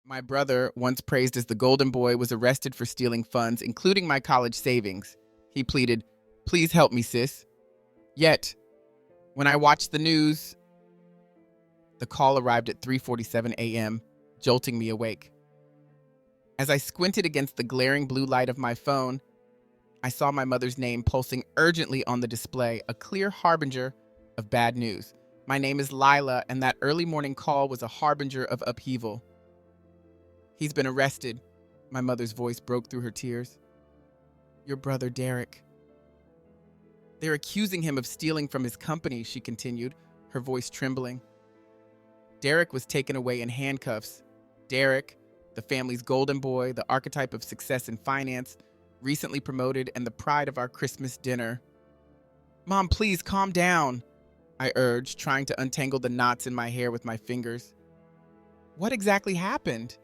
My brother, once praised as the golden boy, was arrested for stealing funds, including my college savings. He pleaded, "Please help me, sis." Yet, when I watched the news, the call arrived at 3:47 a.m., jolting me awake. As I squinted against the glaring blue light of my phone, I saw my mother's name pulsing urgently on the display, a clear harbinger of bad news. My name is Lila, and that early morning call was a harbinger of upheaval. "He's been arrested." My mother's voice broke through her tears. "Your brother, Derek. They're accusing him of stealing from his company," she continued, her voice trembling. Derek was taken away in handcuffs. Derek, the family's golden boy, the archetype of success in finance, recently promoted, and the pride of our Christmas dinner. "Mom, please calm down," I urged, trying to untangle the knots in my hair with my fingers. "What exactly happened?"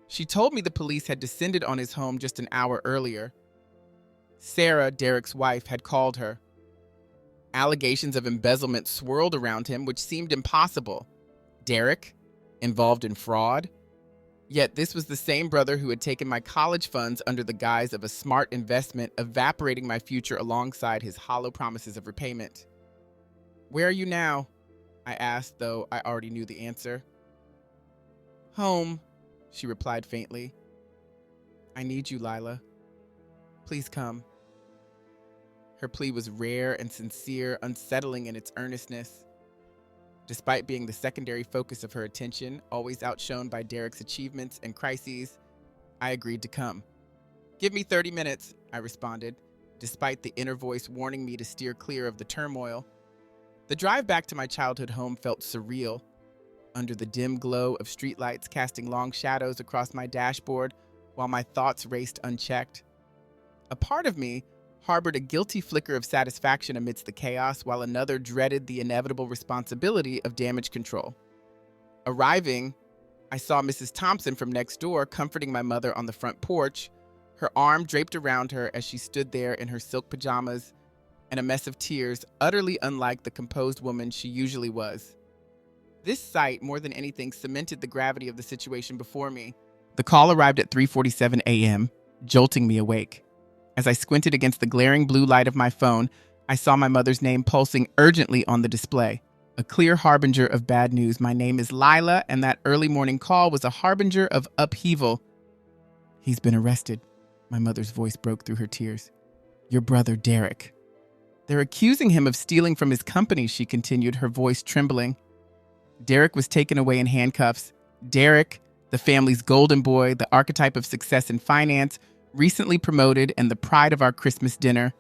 She told me the police had descended on his home just an hour earlier. Sarah, Derek's wife, had called her. Allegations of embezzlement swirled around him, which seemed impossible. Derek, involved in fraud? Yet this was the same brother who had taken my college funds under the guise of a smart investment, evaporating my future alongside his hollow promises of repayment. "Where are you now?" I asked, though I already knew the answer. "Home," she replied faintly. "I need you, Lila. Please come." Her plea was rare and sincere, unsettling in its earnestness. Despite being the secondary focus of her attention, always outshone by Derek's achievements and crises, I agreed to come. "Give me 30 minutes, I responded, despite the inner voice warning me to steer clear of the turmoil. The drive back to my childhood home felt surreal, under the dim glow of streetlights casting long shadows across my dashboard while my thoughts raced unchecked. A part of me harbored a guilty flicker of satisfaction amidst the chaos, while another dreaded the inevitable responsibility of damage control. Arriving, I saw Mrs. Thompson from next door comforting my mother on the front porch, her arm draped around her as she stood there in her silk pajamas and a mess of tears, utterly unlike the composed woman she usually was. This sight, more than anything, cemented the gravity of the situation before me. The call arrived at 3:47 a.m., jolting me awake. As I squinted against the glaring blue light of my phone, I saw my mother's name pulsing urgently on the display, a clear harbinger of bad news. My name is Lila, and that early morning call was a harbinger of upheaval. "He's been arrested." My mother's voice broke through her tears. "Your brother, Derek. They're accusing him of stealing from his company," she continued, her voice trembling. Derek was taken away in handcuffs. Derek, the family's golden boy, the archetype of success in finance, recently promoted, and the pride of our Christmas dinner.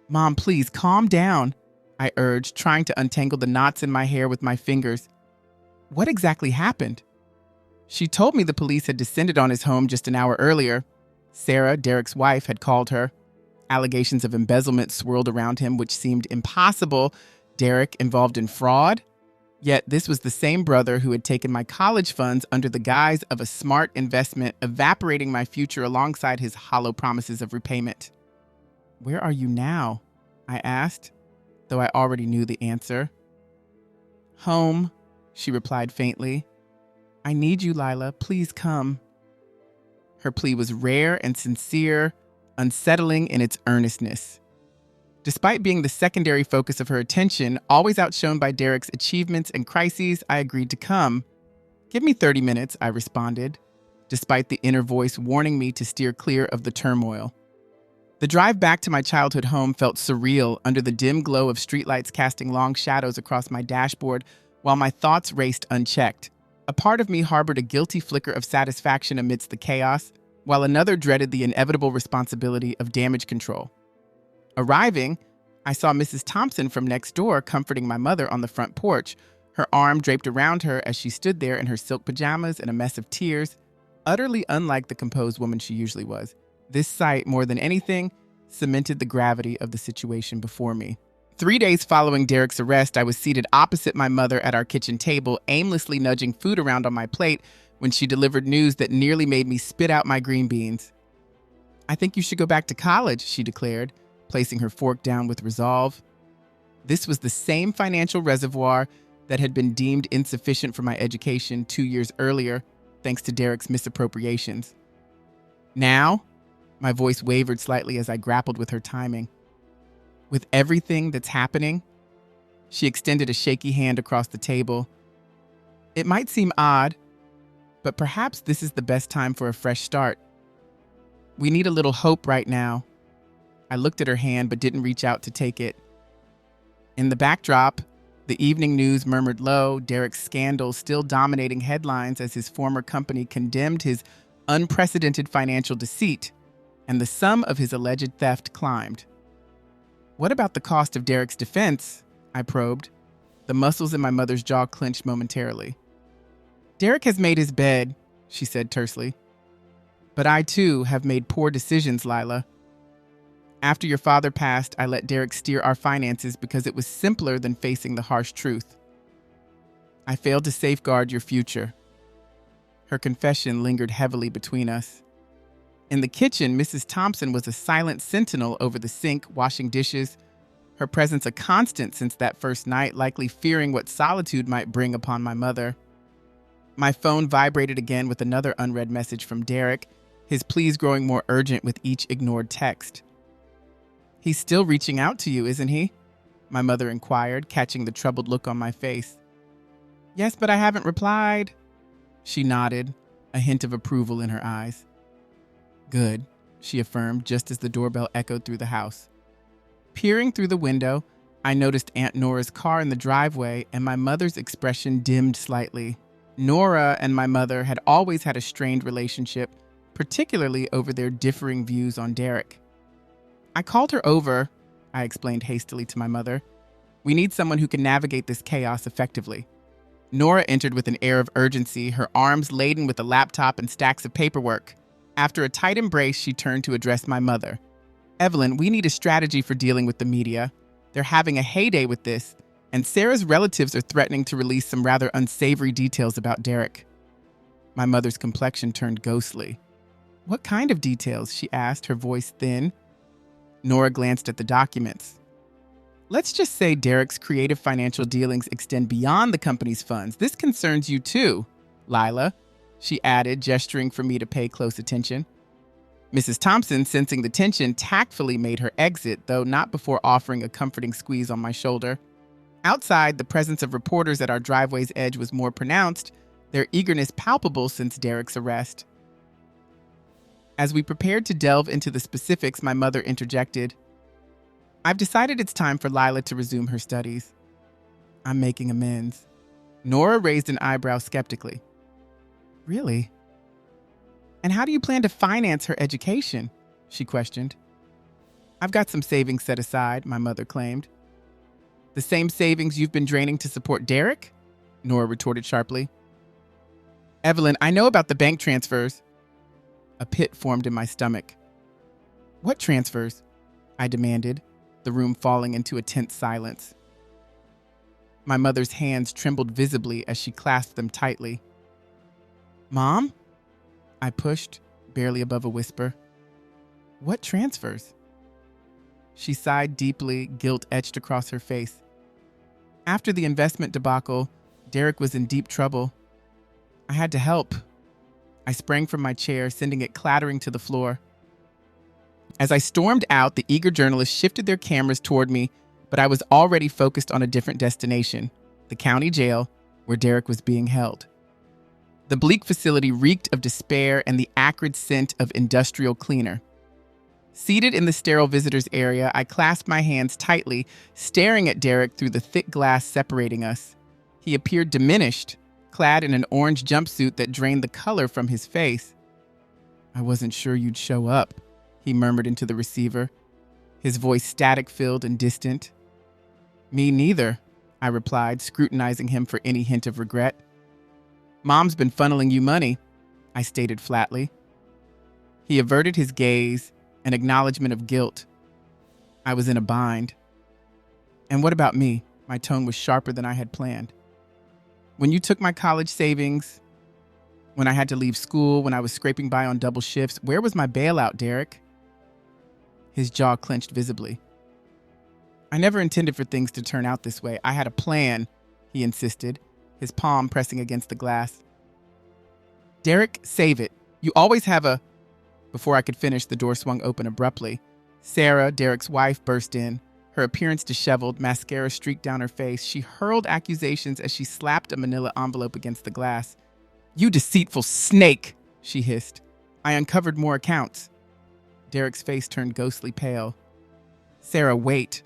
"Mom, please calm down," I urged, trying to untangle the knots in my hair with my fingers. "What exactly happened?" She told me the police had descended on his home just an hour earlier. Sarah, Derek's wife, had called her. Allegations of embezzlement swirled around him, which seemed impossible. Derek, involved in fraud? Yet this was the same brother who had taken my college funds under the guise of a smart investment, evaporating my future alongside his hollow promises of repayment. "Where are you now?" I asked, though I already knew the answer. "Home," she replied faintly. "I need you, Lila. Please come." Her plea was rare and sincere, unsettling in its earnestness. Despite being the secondary focus of her attention, always outshone by Derek's achievements and crises, I agreed to come. "Give me 30 minutes, I responded, despite the inner voice warning me to steer clear of the turmoil. The drive back to my childhood home felt surreal, under the dim glow of streetlights casting long shadows across my dashboard while my thoughts raced unchecked. A part of me harbored a guilty flicker of satisfaction amidst the chaos, while another dreaded the inevitable responsibility of damage control. Arriving, I saw Mrs. Thompson from next door comforting my mother on the front porch, her arm draped around her as she stood there in her silk pajamas and a mess of tears, utterly unlike the composed woman she usually was. This sight, more than anything, cemented the gravity of the situation before me. 3 days following Derek's arrest, I was seated opposite my mother at our kitchen table, aimlessly nudging food around on my plate when she delivered news that nearly made me spit out my green beans. "I think you should go back to college," she declared, placing her fork down with resolve. This was the same financial reservoir that had been deemed insufficient for my education 2 years earlier. thanks to Derek's misappropriations. Now, my voice wavered slightly as I grappled with her timing. With everything that's happening, she extended a shaky hand across the table. It might seem odd, but perhaps this is the best time for a fresh start. We need a little hope right now. I looked at her hand but didn't reach out to take it. In the backdrop, the evening news murmured low, Derek's scandal still dominating headlines as his former company condemned his unprecedented financial deceit, and the sum of his alleged theft climbed. What about the cost of Derek's defense? I probed. The muscles in my mother's jaw clenched momentarily. Derek has made his bed, she said tersely. But I, too, have made poor decisions, Lila. After your father passed, I let Derek steer our finances because it was simpler than facing the harsh truth. I failed to safeguard your future. Her confession lingered heavily between us. In the kitchen, Mrs. Thompson was a silent sentinel over the sink, washing dishes, her presence a constant since that first night, likely fearing what solitude might bring upon my mother. My phone vibrated again with another unread message from Derek, his pleas growing more urgent with each ignored text. He's still reaching out to you, isn't he? My mother inquired, catching the troubled look on my face. Yes, but I haven't replied. She nodded, a hint of approval in her eyes. Good, she affirmed, just as the doorbell echoed through the house. Peering through the window, I noticed Aunt Nora's car in the driveway, and my mother's expression dimmed slightly. Nora and my mother had always had a strained relationship, particularly over their differing views on Derek. I called her over, I explained hastily to my mother. We need someone who can navigate this chaos effectively. Nora entered with an air of urgency, her arms laden with a laptop and stacks of paperwork. After a tight embrace, she turned to address my mother. Evelyn, we need a strategy for dealing with the media. They're having a heyday with this, and Sarah's relatives are threatening to release some rather unsavory details about Derek. My mother's complexion turned ghostly. What kind of details? She asked, her voice thin. Nora glanced at the documents. Let's just say Derek's creative financial dealings extend beyond the company's funds. This concerns you too, Lila, she added, gesturing for me to pay close attention. Mrs. Thompson, sensing the tension, tactfully made her exit, though not before offering a comforting squeeze on my shoulder. Outside, the presence of reporters at our driveway's edge was more pronounced, their eagerness palpable since Derek's arrest. As we prepared to delve into the specifics, my mother interjected. I've decided it's time for Lila to resume her studies. I'm making amends. Nora raised an eyebrow skeptically. Really? And how do you plan to finance her education? She questioned. I've got some savings set aside, my mother claimed. The same savings you've been draining to support Derek? Nora retorted sharply. Evelyn, I know about the bank transfers. A pit formed in my stomach. What transfers? I demanded, the room falling into a tense silence. My mother's hands trembled visibly as she clasped them tightly. Mom? I pushed, barely above a whisper. What transfers? She sighed deeply, guilt etched across her face. After the investment debacle, Derek was in deep trouble. I had to help. I sprang from my chair, sending it clattering to the floor. As I stormed out, the eager journalists shifted their cameras toward me, but I was already focused on a different destination, the county jail, where Derek was being held. The bleak facility reeked of despair and the acrid scent of industrial cleaner. Seated in the sterile visitors area, I clasped my hands tightly, staring at Derek through the thick glass separating us. He appeared diminished, clad in an orange jumpsuit that drained the color from his face. I wasn't sure you'd show up, he murmured into the receiver, his voice static-filled and distant. Me neither, I replied, scrutinizing him for any hint of regret. Mom's been funneling you money, I stated flatly. He averted his gaze, an acknowledgement of guilt. I was in a bind. And what about me? My tone was sharper than I had planned. When you took my college savings, when I had to leave school, when I was scraping by on double shifts, where was my bailout, Derek? His jaw clenched visibly. I never intended for things to turn out this way. I had a plan, he insisted, his palm pressing against the glass. Derek, save it. You always have a... Before I could finish, the door swung open abruptly. Sarah, Derek's wife, burst in. Her appearance disheveled, mascara streaked down her face. She hurled accusations as she slapped a manila envelope against the glass. You deceitful snake, she hissed. I uncovered more accounts. Derek's face turned ghostly pale. Sarah, wait.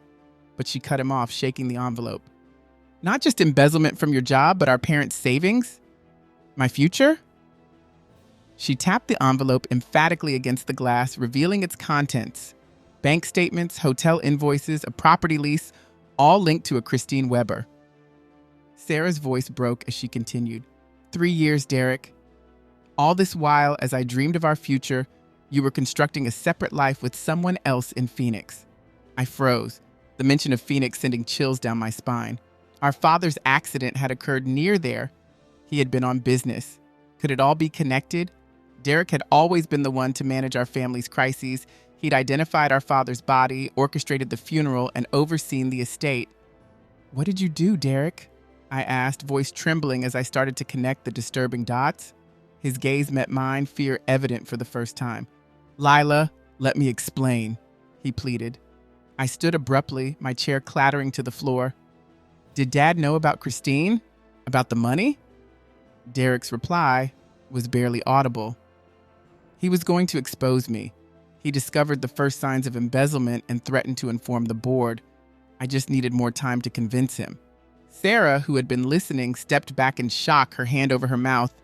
But she cut him off, shaking the envelope. Not just embezzlement from your job, but our parents' savings? My future? She tapped the envelope emphatically against the glass, revealing its contents. Bank statements, hotel invoices, a property lease, all linked to a Christine Weber. Sarah's voice broke as she continued. 3 years, Derek. All this while, as I dreamed of our future, you were constructing a separate life with someone else in Phoenix. I froze, the mention of Phoenix sending chills down my spine. Our father's accident had occurred near there. He had been on business. Could it all be connected? Derek had always been the one to manage our family's crises. He'd identified our father's body, orchestrated the funeral, and overseen the estate. What did you do, Derek? I asked, voice trembling as I started to connect the disturbing dots. His gaze met mine, fear evident for the first time. Lila, let me explain, he pleaded. I stood abruptly, my chair clattering to the floor. Did Dad know about Christine? About the money? Derek's reply was barely audible. He was going to expose me. He discovered the first signs of embezzlement and threatened to inform the board. I just needed more time to convince him. Sarah, who had been listening, stepped back in shock, her hand over her mouth.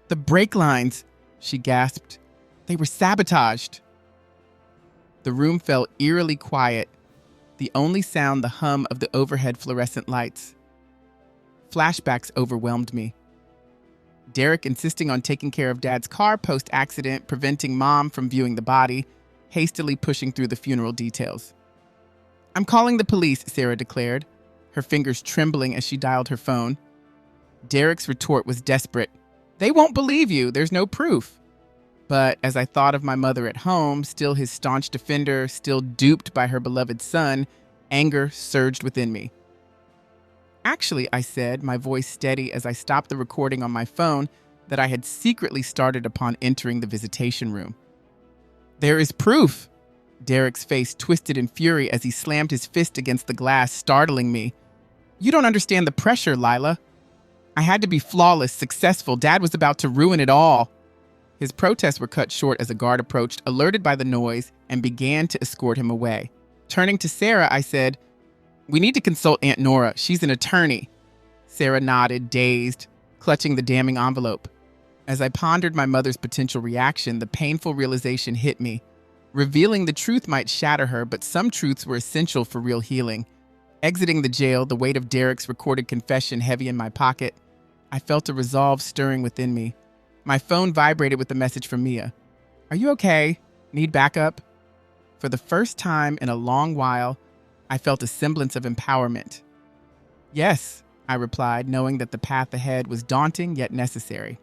The brake lines, she gasped. They were sabotaged. The room fell eerily quiet, the only sound the hum of the overhead fluorescent lights. Flashbacks overwhelmed me. Derek insisting on taking care of Dad's car post-accident, preventing Mom from viewing the body, hastily pushing through the funeral details. I'm calling the police, Sarah declared, her fingers trembling as she dialed her phone. Derek's retort was desperate. They won't believe you. There's no proof. But as I thought of my mother at home, still his staunch defender, still duped by her beloved son, anger surged within me. Actually, I said, my voice steady as I stopped the recording on my phone that I had secretly started upon entering the visitation room. There is proof. Derek's face twisted in fury as he slammed his fist against the glass, startling me. You don't understand the pressure, Lila. I had to be flawless, successful. Dad was about to ruin it all. His protests were cut short as a guard approached, alerted by the noise, and began to escort him away. Turning to Sarah, I said, We need to consult Aunt Nora. She's an attorney. Sarah nodded, dazed, clutching the damning envelope. As I pondered my mother's potential reaction, the painful realization hit me. Revealing the truth might shatter her, but some truths were essential for real healing. Exiting the jail, the weight of Derek's recorded confession heavy in my pocket, I felt a resolve stirring within me. My phone vibrated with a message from Mia. Are you okay? Need backup? For the first time in a long while, I felt a semblance of empowerment. Yes, I replied, knowing that the path ahead was daunting yet necessary.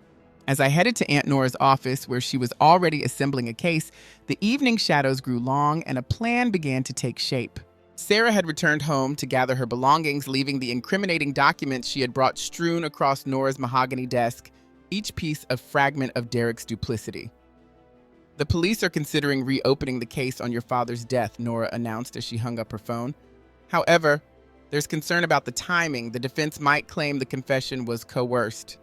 As I headed to Aunt Nora's office, where she was already assembling a case, the evening shadows grew long and a plan began to take shape. Sarah had returned home to gather her belongings, leaving the incriminating documents she had brought strewn across Nora's mahogany desk, each piece a fragment of Derek's duplicity. The police are considering reopening the case on your father's death, Nora announced as she hung up her phone. However, there's concern about the timing. The defense might claim the confession was coerced.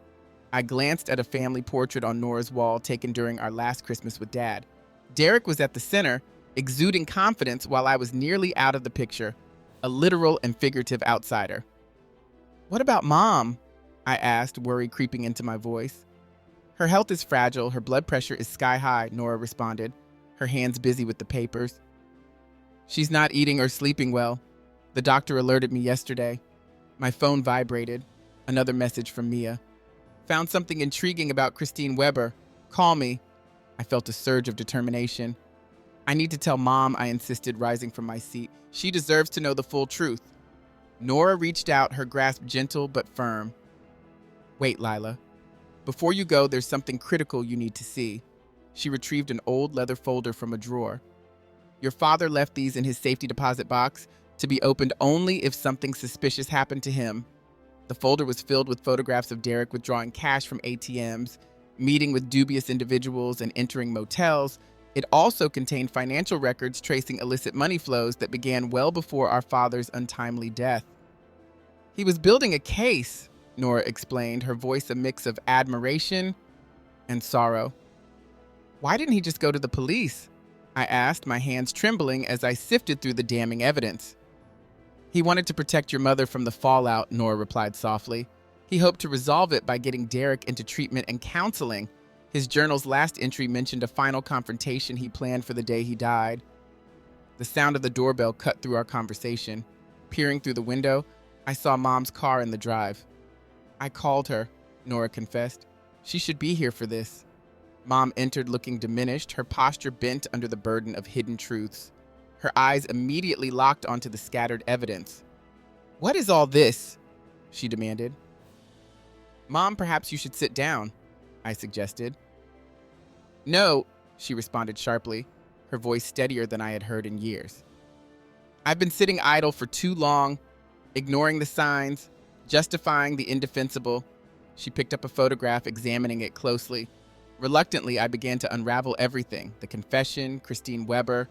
I glanced at a family portrait on Nora's wall taken during our last Christmas with Dad. Derek was at the center, exuding confidence while I was nearly out of the picture, a literal and figurative outsider. What about Mom? I asked, worry creeping into my voice. Her health is fragile, her blood pressure is sky high, Nora responded, her hands busy with the papers. She's not eating or sleeping well. The doctor alerted me yesterday. My phone vibrated. Another message from Mia. Found something intriguing about Christine Weber. Call me. I felt a surge of determination. I need to tell Mom, I insisted, rising from my seat. She deserves to know the full truth. Nora reached out, her grasp gentle but firm. Wait, Lila. Before you go, there's something critical you need to see. She retrieved an old leather folder from a drawer. Your father left these in his safety deposit box to be opened only if something suspicious happened to him. The folder was filled with photographs of Derek withdrawing cash from ATMs, meeting with dubious individuals and entering motels. It also contained financial records tracing illicit money flows that began well before our father's untimely death. He was building a case, Nora explained, her voice a mix of admiration and sorrow. Why didn't he just go to the police? I asked, my hands trembling as I sifted through the damning evidence. He wanted to protect your mother from the fallout, Nora replied softly. He hoped to resolve it by getting Derek into treatment and counseling. His journal's last entry mentioned a final confrontation he planned for the day he died. The sound of the doorbell cut through our conversation. Peering through the window, I saw Mom's car in the drive. I called her, Nora confessed. She should be here for this. Mom entered looking diminished, her posture bent under the burden of hidden truths. Her eyes immediately locked onto the scattered evidence. What is all this? She demanded. Mom, perhaps you should sit down, I suggested. No, she responded sharply, her voice steadier than I had heard in years. I've been sitting idle for too long, ignoring the signs, justifying the indefensible. She picked up a photograph, examining it closely. Reluctantly, I began to unravel everything, the confession, Christine Weber,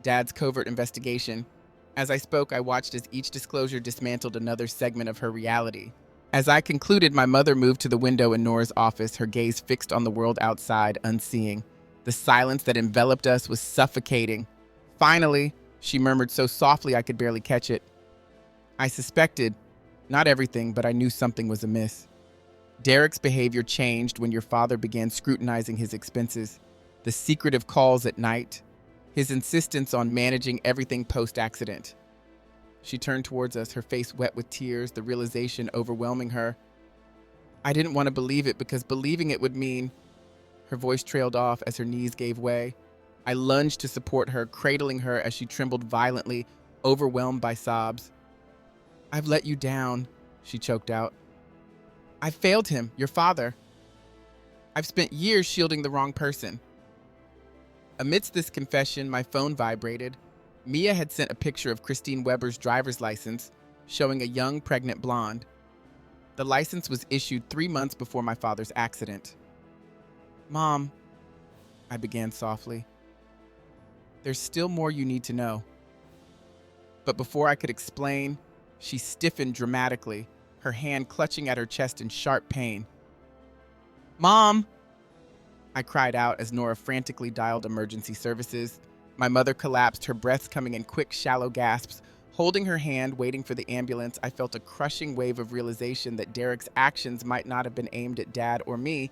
Dad's covert investigation. As I spoke, I watched as each disclosure dismantled another segment of her reality. As I concluded, my mother moved to the window in Nora's office, her gaze fixed on the world outside, unseeing. The silence that enveloped us was suffocating. Finally, she murmured so softly I could barely catch it. I suspected, not everything, but I knew something was amiss. Derek's behavior changed when your father began scrutinizing his expenses, the secretive calls at night, his insistence on managing everything post-accident. She turned towards us, her face wet with tears, the realization overwhelming her. I didn't want to believe it because believing it would mean... Her voice trailed off as her knees gave way. I lunged to support her, cradling her as she trembled violently, overwhelmed by sobs. I've let you down, she choked out. I failed him, your father. I've spent years shielding the wrong person. Amidst this confession, my phone vibrated. Mia had sent a picture of Christine Weber's driver's license, showing a young, pregnant blonde. The license was issued 3 months before my father's accident. Mom, I began softly. There's still more you need to know. But before I could explain, she stiffened dramatically, her hand clutching at her chest in sharp pain. Mom! I cried out as Nora frantically dialed emergency services. My mother collapsed, her breaths coming in quick, shallow gasps. Holding her hand, waiting for the ambulance, I felt a crushing wave of realization that Derek's actions might not have been aimed at Dad or me,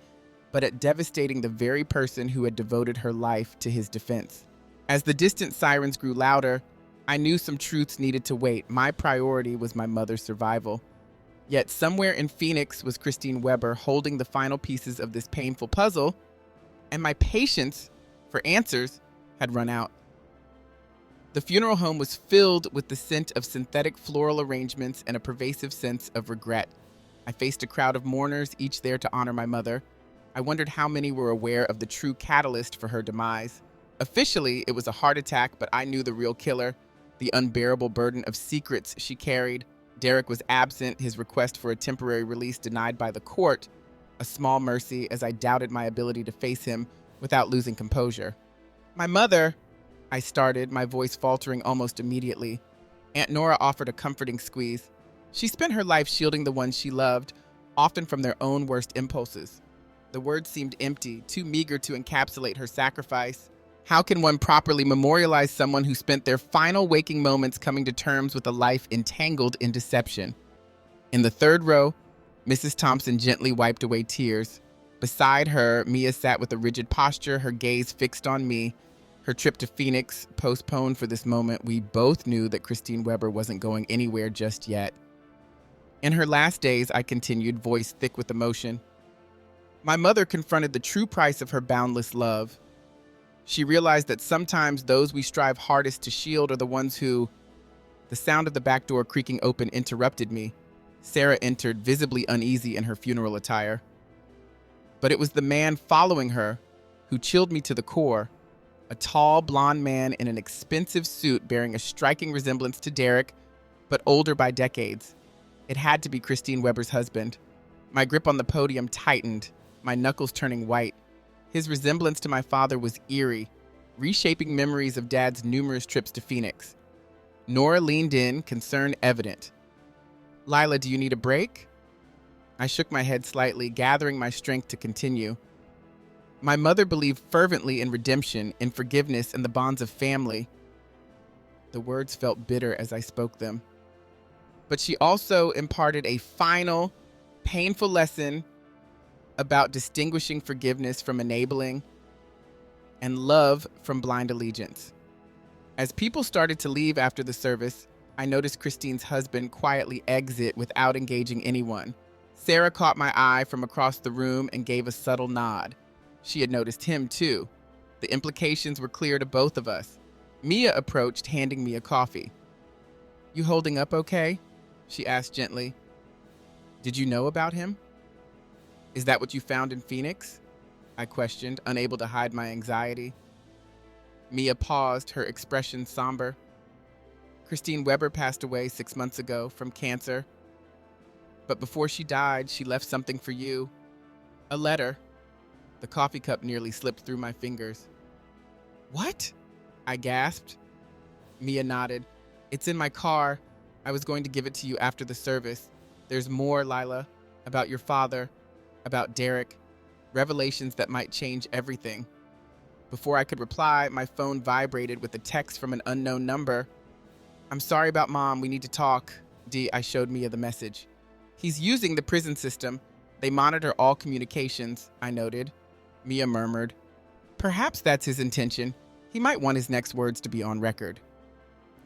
but at devastating the very person who had devoted her life to his defense. As the distant sirens grew louder, I knew some truths needed to wait. My priority was my mother's survival. Yet somewhere in Phoenix was Christine Weber holding the final pieces of this painful puzzle, and my patience for answers had run out. The funeral home was filled with the scent of synthetic floral arrangements and a pervasive sense of regret. I faced a crowd of mourners, each there to honor my mother. I wondered how many were aware of the true catalyst for her demise. Officially, it was a heart attack, but I knew the real killer, the unbearable burden of secrets she carried. Derek was absent, his request for a temporary release denied by the court, a small mercy as I doubted my ability to face him without losing composure. My mother, I started, my voice faltering almost immediately. Aunt Nora offered a comforting squeeze. She spent her life shielding the ones she loved, often from their own worst impulses. The words seemed empty, too meager to encapsulate her sacrifice. How can one properly memorialize someone who spent their final waking moments coming to terms with a life entangled in deception? In the third row, Mrs. Thompson gently wiped away tears. Beside her, Mia sat with a rigid posture, her gaze fixed on me. Her trip to Phoenix postponed for this moment. We both knew that Christine Weber wasn't going anywhere just yet. In her last days, I continued, voice thick with emotion. My mother confronted the true price of her boundless love. She realized that sometimes those we strive hardest to shield are the ones who... The sound of the back door creaking open interrupted me. Sarah entered, visibly uneasy in her funeral attire. But it was the man following her who chilled me to the core. A tall, blonde man in an expensive suit bearing a striking resemblance to Derek, but older by decades. It had to be Christine Weber's husband. My grip on the podium tightened. my knuckles turning white. His resemblance to my father was eerie, reshaping memories of Dad's numerous trips to Phoenix. Nora leaned in, concern evident. "Lila, do you need a break?" I shook my head slightly, gathering my strength to continue. My mother believed fervently in redemption, in forgiveness, and the bonds of family. The words felt bitter as I spoke them. But she also imparted a final, painful lesson about distinguishing forgiveness from enabling and love from blind allegiance. As people started to leave after the service, I noticed Christine's husband quietly exit without engaging anyone. Sarah caught my eye from across the room and gave a subtle nod. She had noticed him too. The implications were clear to both of us. Mia approached, handing me a coffee. "You holding up okay?" she asked gently. "Did you know about him?" "Is that what you found in Phoenix?" I questioned, unable to hide my anxiety. Mia paused, her expression somber. "Christine Weber passed away 6 months ago from cancer. But before she died, she left something for you. A letter." The coffee cup nearly slipped through my fingers. "What?" I gasped. Mia nodded. "It's in my car. I was going to give it to you after the service. There's more, Lila, about your father, about Derek, revelations that might change everything." Before I could reply, my phone vibrated with a text from an unknown number. "I'm sorry about Mom. We need to talk." I showed Mia the message. "He's using the prison system. They monitor all communications," I noted. Mia murmured, "Perhaps that's his intention. He might want his next words to be on record."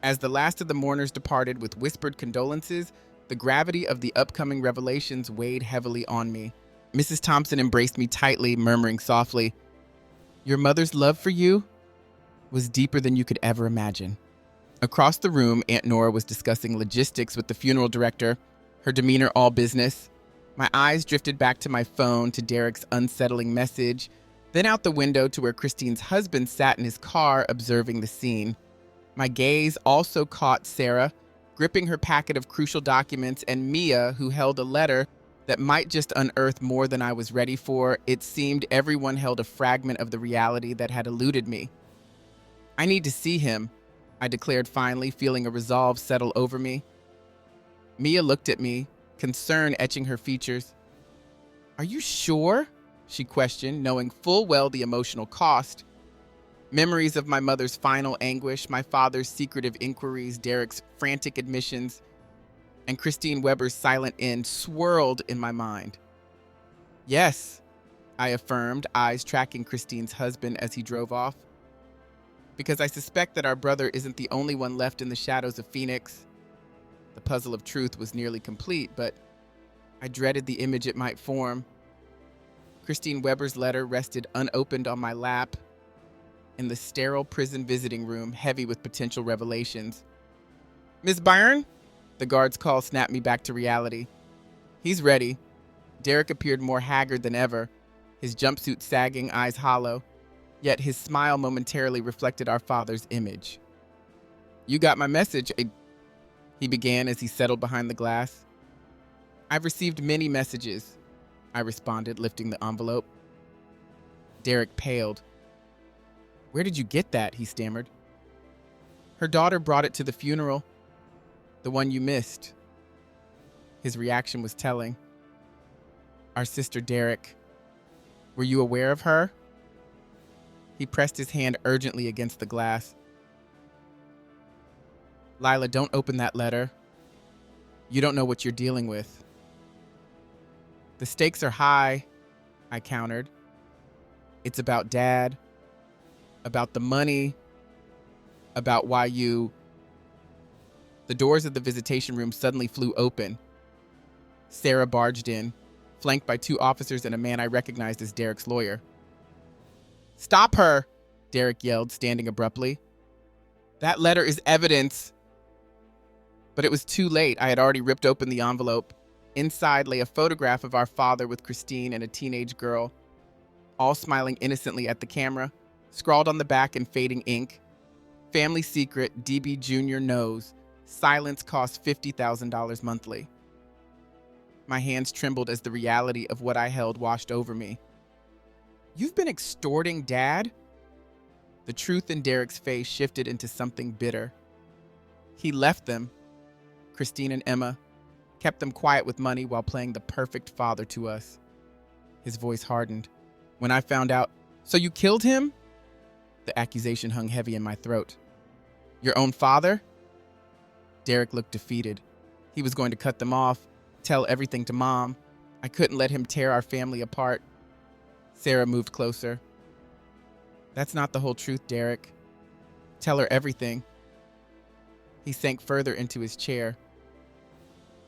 As the last of the mourners departed with whispered condolences, the gravity of the upcoming revelations weighed heavily on me. Mrs. Thompson embraced me tightly, murmuring softly, "Your mother's love for you was deeper than you could ever imagine." Across the room, Aunt Nora was discussing logistics with the funeral director, her demeanor all business. My eyes drifted back to my phone, to Derek's unsettling message, then out the window to where Christine's husband sat in his car observing the scene. My gaze also caught Sarah, gripping her packet of crucial documents, and Mia, who held a letter that might just unearth more than I was ready for. It seemed everyone held a fragment of the reality that had eluded me. "I need to see him," I declared finally, feeling a resolve settle over me. Mia looked at me, concern etching her features. "Are you sure?" she questioned, knowing full well the emotional cost. Memories of my mother's final anguish, my father's secretive inquiries, Derek's frantic admissions, and Christine Weber's silent end swirled in my mind. "Yes," I affirmed, eyes tracking Christine's husband as he drove off. "Because I suspect that our brother isn't the only one left in the shadows of Phoenix." The puzzle of truth was nearly complete, but I dreaded the image it might form. Christine Weber's letter rested unopened on my lap in the sterile prison visiting room, heavy with potential revelations. "Miss Byrne?" The guard's call snapped me back to reality. "He's ready." Derek appeared more haggard than ever, his jumpsuit sagging, eyes hollow, yet his smile momentarily reflected our father's image. "You got my message," he began as he settled behind the glass. "I've received many messages," I responded, lifting the envelope. Derek paled. "Where did you get that?" he stammered. "Her daughter brought it to the funeral. The one you missed." His reaction was telling. "Our sister Derek. Were you aware of her?" He pressed his hand urgently against the glass. "Lila, don't open that letter. You don't know what you're dealing with." "The stakes are high," I countered. "It's about Dad, about the money, about why you..." The doors of the visitation room suddenly flew open. Sarah barged in, flanked by 2 officers and a man I recognized as Derek's lawyer. "Stop her!" Derek yelled, standing abruptly. "That letter is evidence." But it was too late. I had already ripped open the envelope. Inside lay a photograph of our father with Christine and a teenage girl, all smiling innocently at the camera. Scrawled on the back in fading ink, "Family secret, DB Jr. knows. Silence costs $50,000 monthly." My hands trembled as the reality of what I held washed over me. You've been extorting Dad? The truth in Derek's face shifted into something bitter. He left them, Christine and Emma, kept them quiet with money while playing the perfect father to us. His voice hardened. When I found out, so you killed him? The accusation hung heavy in my throat. Your own father? Derek looked defeated. He was going to cut them off, tell everything to Mom. I couldn't let him tear our family apart. Sarah moved closer. That's not the whole truth, Derek. Tell her everything. He sank further into his chair.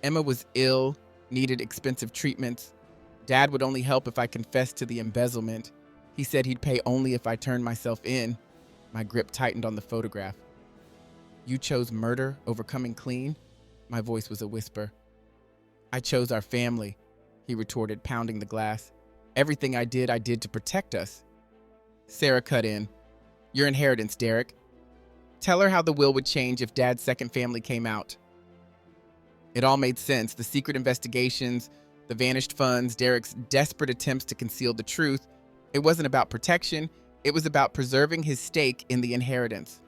Emma was ill, needed expensive treatments. Dad would only help if I confessed to the embezzlement. He said he'd pay only if I turned myself in. My grip tightened on the photograph. You chose murder over coming clean? My voice was a whisper. I chose our family, he retorted, pounding the glass. Everything I did to protect us. Sarah cut in. Your inheritance, Derek. Tell her how the will would change if Dad's second family came out. It all made sense. The secret investigations, the vanished funds, Derek's desperate attempts to conceal the truth. It wasn't about protection. It was about preserving his stake in the inheritance.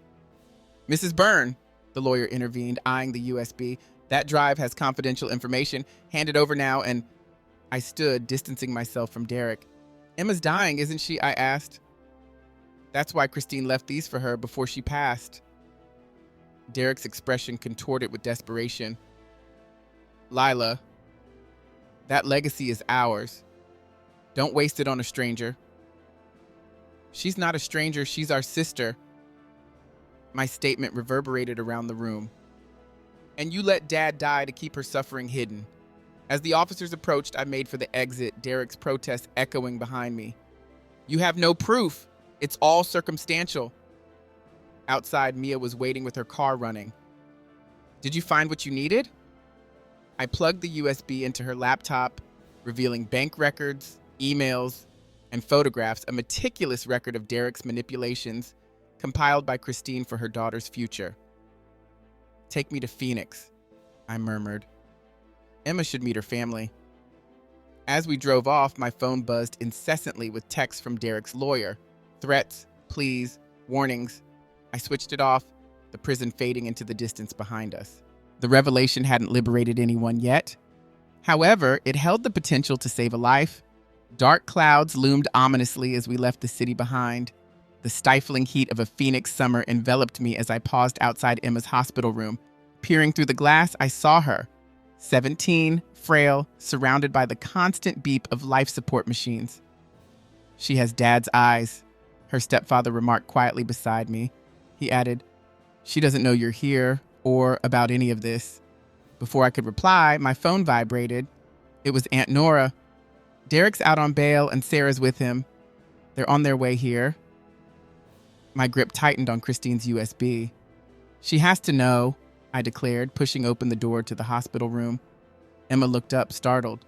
Mrs. Byrne, the lawyer intervened, eyeing the USB. That drive has confidential information. Hand it over now. And I stood, distancing myself from Derek. Emma's dying, isn't she? I asked. That's why Christine left these for her before she passed. Derek's expression contorted with desperation. Lila, that legacy is ours. Don't waste it on a stranger. She's not a stranger, she's our sister. My statement reverberated around the room. And you let Dad die to keep her suffering hidden. As the officers approached, I made for the exit, Derek's protest echoing behind me. You have no proof. It's all circumstantial. Outside, Mia was waiting with her car running. Did you find what you needed? I plugged the USB into her laptop, revealing bank records, emails, and photographs, a meticulous record of Derek's manipulations compiled by Christine for her daughter's future. Take me to Phoenix, I murmured. Emma should meet her family. As we drove off, my phone buzzed incessantly with texts from Derek's lawyer. Threats, pleas, warnings. I switched it off, the prison fading into the distance behind us. The revelation hadn't liberated anyone yet. However, it held the potential to save a life. Dark clouds loomed ominously as we left the city behind. The stifling heat of a Phoenix summer enveloped me as I paused outside Emma's hospital room. Peering through the glass, I saw her. 17, frail, surrounded by the constant beep of life support machines. She has Dad's eyes, her stepfather remarked quietly beside me. He added, she doesn't know you're here or about any of this. Before I could reply, my phone vibrated. It was Aunt Nora. Derek's out on bail and Sarah's with him. They're on their way here. My grip tightened on Christine's USB. She has to know, I declared, pushing open the door to the hospital room. Emma looked up, startled.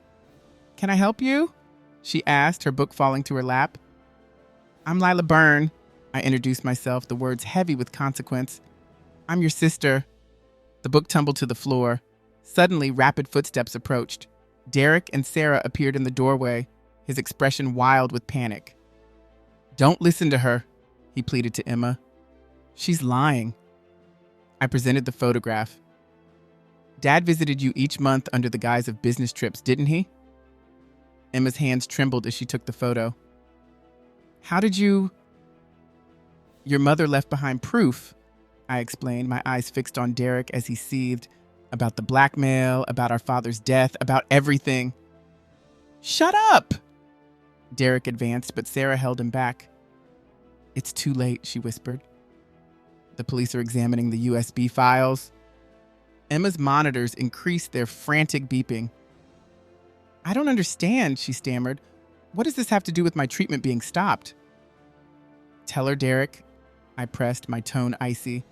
Can I help you? She asked, her book falling to her lap. I'm Lila Byrne. I introduced myself, the words heavy with consequence. I'm your sister. The book tumbled to the floor. Suddenly, rapid footsteps approached. Derek and Sarah appeared in the doorway, his expression wild with panic. Don't listen to her, he pleaded to Emma. She's lying. I presented the photograph. Dad visited you each month under the guise of business trips, didn't he? Emma's hands trembled as she took the photo. How did you... Your mother left behind proof, I explained, my eyes fixed on Derek as he seethed about the blackmail, about our father's death, about everything. Shut up! Derek advanced, but Sarah held him back. It's too late, she whispered. The police are examining the USB files. Emma's monitors increased their frantic beeping. I don't understand, she stammered. What does this have to do with my treatment being stopped? Tell her, Derek, I pressed, my tone icy.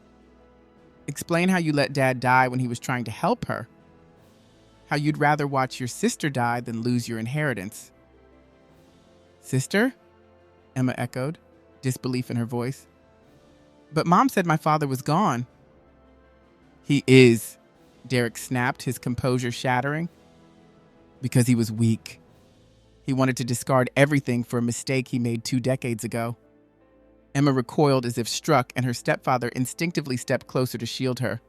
Explain how you let Dad die when he was trying to help her. How you'd rather watch your sister die than lose your inheritance. Sister? Emma echoed, disbelief in her voice. But Mom said my father was gone. He is, Derek snapped, his composure shattering. Because he was weak. He wanted to discard everything for a mistake he made 2 decades ago. Emma recoiled as if struck, and her stepfather instinctively stepped closer to shield her.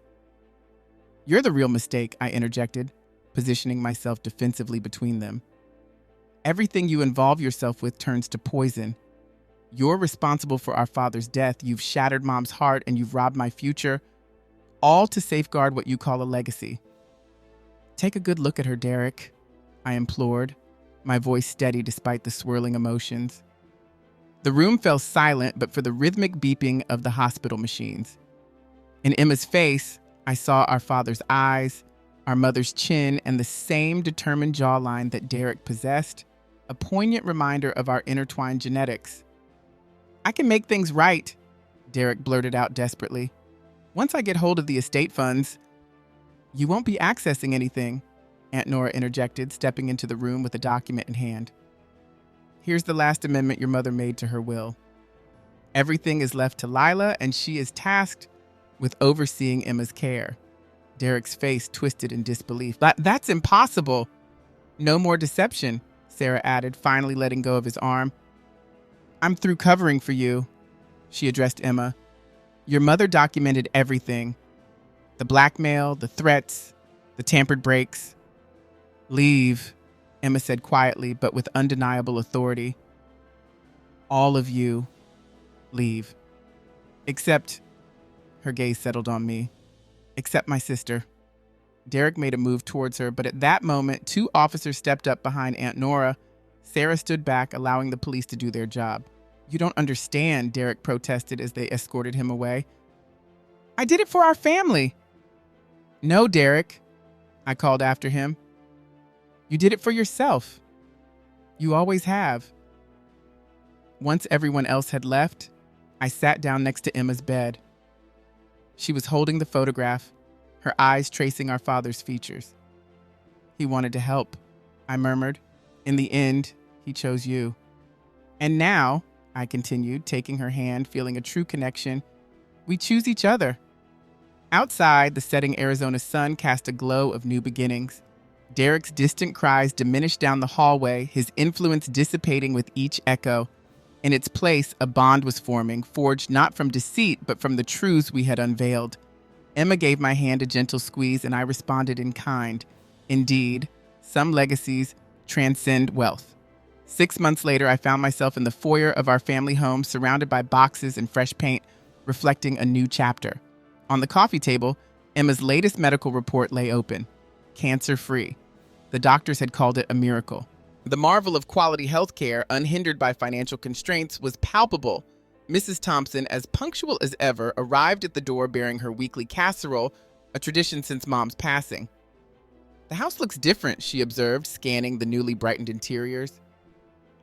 "You're the real mistake," I interjected, positioning myself defensively between them. "Everything you involve yourself with turns to poison. You're responsible for our father's death. You've shattered Mom's heart and you've robbed my future, all to safeguard what you call a legacy." "Take a good look at her, Derek," I implored, my voice steady despite the swirling emotions. The room fell silent but for the rhythmic beeping of the hospital machines. In Emma's face, I saw our father's eyes, our mother's chin, and the same determined jawline that Derek possessed, a poignant reminder of our intertwined genetics. "I can make things right," Derek blurted out desperately. "Once I get hold of the estate funds." "You won't be accessing anything," Aunt Nora interjected, stepping into the room with a document in hand. "Here's the last amendment your mother made to her will. Everything is left to Lila, and she is tasked with overseeing Emma's care." Derek's face twisted in disbelief. That's impossible." "No more deception," Sarah added, finally letting go of his arm. "I'm through covering for you," she addressed Emma. "Your mother documented everything. The blackmail, the threats, the tampered brakes." "Leave," Emma said quietly but with undeniable authority. "All of you, leave. Except," her gaze settled on me, "except my sister." Derek made a move towards her, but at that moment, 2 officers stepped up behind Aunt Nora. Sarah stood back, allowing the police to do their job. "You don't understand," Derek protested as they escorted him away. "I did it for our family." "No, Derek," I called after him. "You did it for yourself. You always have." Once everyone else had left, I sat down next to Emma's bed. She was holding the photograph, her eyes tracing our father's features. "He wanted to help," I murmured. "In the end, he chose you. And now," I continued, taking her hand, feeling a true connection, "we choose each other." Outside, the setting Arizona sun cast a glow of new beginnings. Derek's distant cries diminished down the hallway, his influence dissipating with each echo. In its place, a bond was forming, forged not from deceit, but from the truths we had unveiled. Emma gave my hand a gentle squeeze, and I responded in kind. Indeed, some legacies transcend wealth. 6 months later, I found myself in the foyer of our family home, surrounded by boxes and fresh paint, reflecting a new chapter. On the coffee table, Emma's latest medical report lay open. Cancer-free. The doctors had called it a miracle. The marvel of quality health care, unhindered by financial constraints, was palpable. Mrs. Thompson, as punctual as ever, arrived at the door bearing her weekly casserole, a tradition since Mom's passing. "The house looks different," she observed, scanning the newly brightened interiors.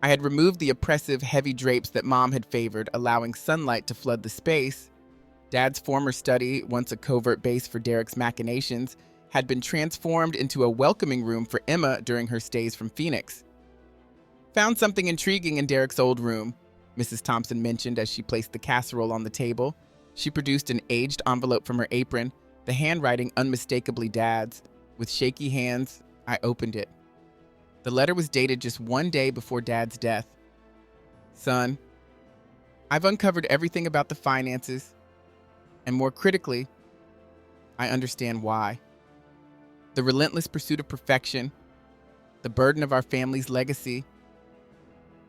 I had removed the oppressive, heavy drapes that Mom had favored, allowing sunlight to flood the space. Dad's former study, once a covert base for Derek's machinations, had been transformed into a welcoming room for Emma during her stays from Phoenix. "Found something intriguing in Derek's old room," Mrs. Thompson mentioned as she placed the casserole on the table. She produced an aged envelope from her apron, the handwriting unmistakably Dad's. With shaky hands, I opened it. The letter was dated just 1 day before Dad's death. "Son, I've uncovered everything about the finances, and more critically, I understand why. The relentless pursuit of perfection, the burden of our family's legacy.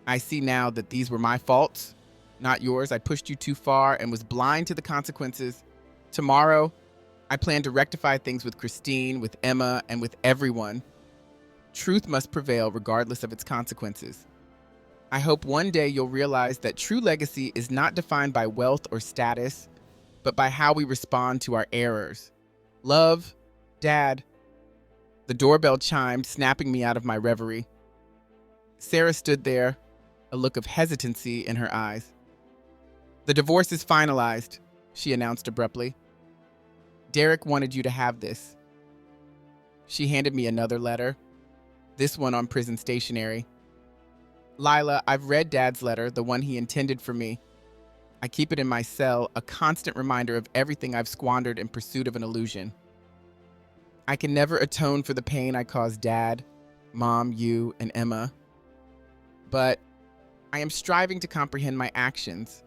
I see now that these were my faults, not yours. I pushed you too far and was blind to the consequences. Tomorrow, I plan to rectify things with Christine, with Emma, and with everyone. Truth must prevail regardless of its consequences. I hope one day you'll realize that true legacy is not defined by wealth or status, but by how we respond to our errors. Love, Dad." The doorbell chimed, snapping me out of my reverie. Sarah stood there, a look of hesitancy in her eyes. "The divorce is finalized," she announced abruptly. "Derek wanted you to have this." She handed me another letter, this one on prison stationery. "Lila, I've read Dad's letter, the one he intended for me. I keep it in my cell, a constant reminder of everything I've squandered in pursuit of an illusion. I can never atone for the pain I caused Dad, Mom, you, and Emma. but I am striving to comprehend my actions.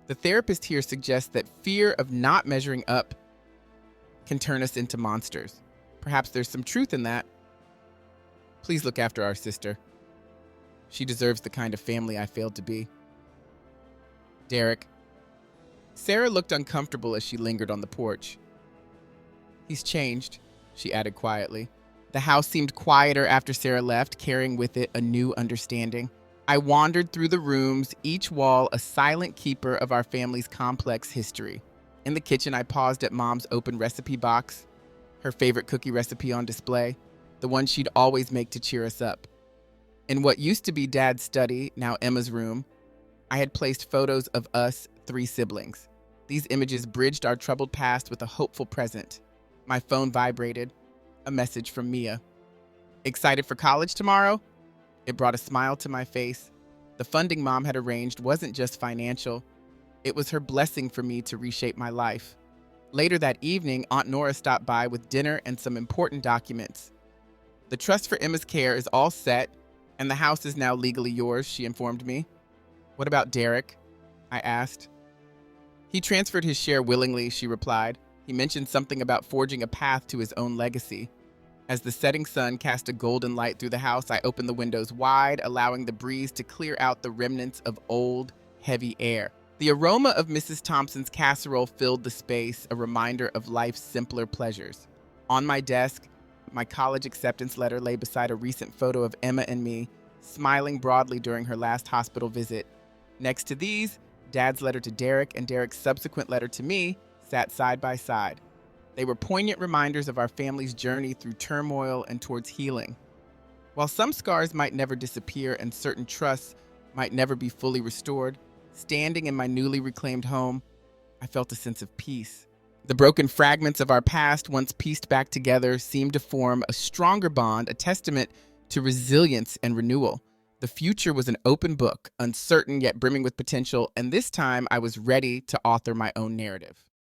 The therapist here suggests that fear of not measuring up can turn us into monsters. Perhaps there's some truth in that. Please look after our sister. She deserves the kind of family I failed to be. Derek. Sarah looked uncomfortable as she lingered on the porch. He's changed, she added quietly. The house seemed quieter after Sarah left, carrying with it a new understanding. I wandered through the rooms, each wall a silent keeper of our family's complex history. In the kitchen, I paused at Mom's open recipe box, her favorite cookie recipe on display, the one she'd always make to cheer us up. In what used to be Dad's study, now Emma's room, I had placed photos of us 3 siblings. These images bridged our troubled past with a hopeful present. My phone vibrated, a message from Mia. Excited for college tomorrow? It brought a smile to my face. The funding Mom had arranged wasn't just financial. It was her blessing for me to reshape my life. Later that evening, Aunt Nora stopped by with dinner and some important documents. The trust for Emma's care is all set, and the house is now legally yours, she informed me. What about Derek? I asked. He transferred his share willingly, she replied. He mentioned something about forging a path to his own legacy. As the setting sun cast a golden light through the house, I opened the windows wide, allowing the breeze to clear out the remnants of old, heavy air. The aroma of Mrs. Thompson's casserole filled the space, a reminder of life's simpler pleasures. On my desk, my college acceptance letter lay beside a recent photo of Emma and me, smiling broadly during her last hospital visit. Next to these, Dad's letter to Derek and Derek's subsequent letter to me sat side by side. They were poignant reminders of our family's journey through turmoil and towards healing. While some scars might never disappear and certain trusts might never be fully restored, standing in my newly reclaimed home, I felt a sense of peace. The broken fragments of our past, once pieced back together, seemed to form a stronger bond, a testament to resilience and renewal. The future was an open book, uncertain yet brimming with potential, and this time I was ready to author my own narrative.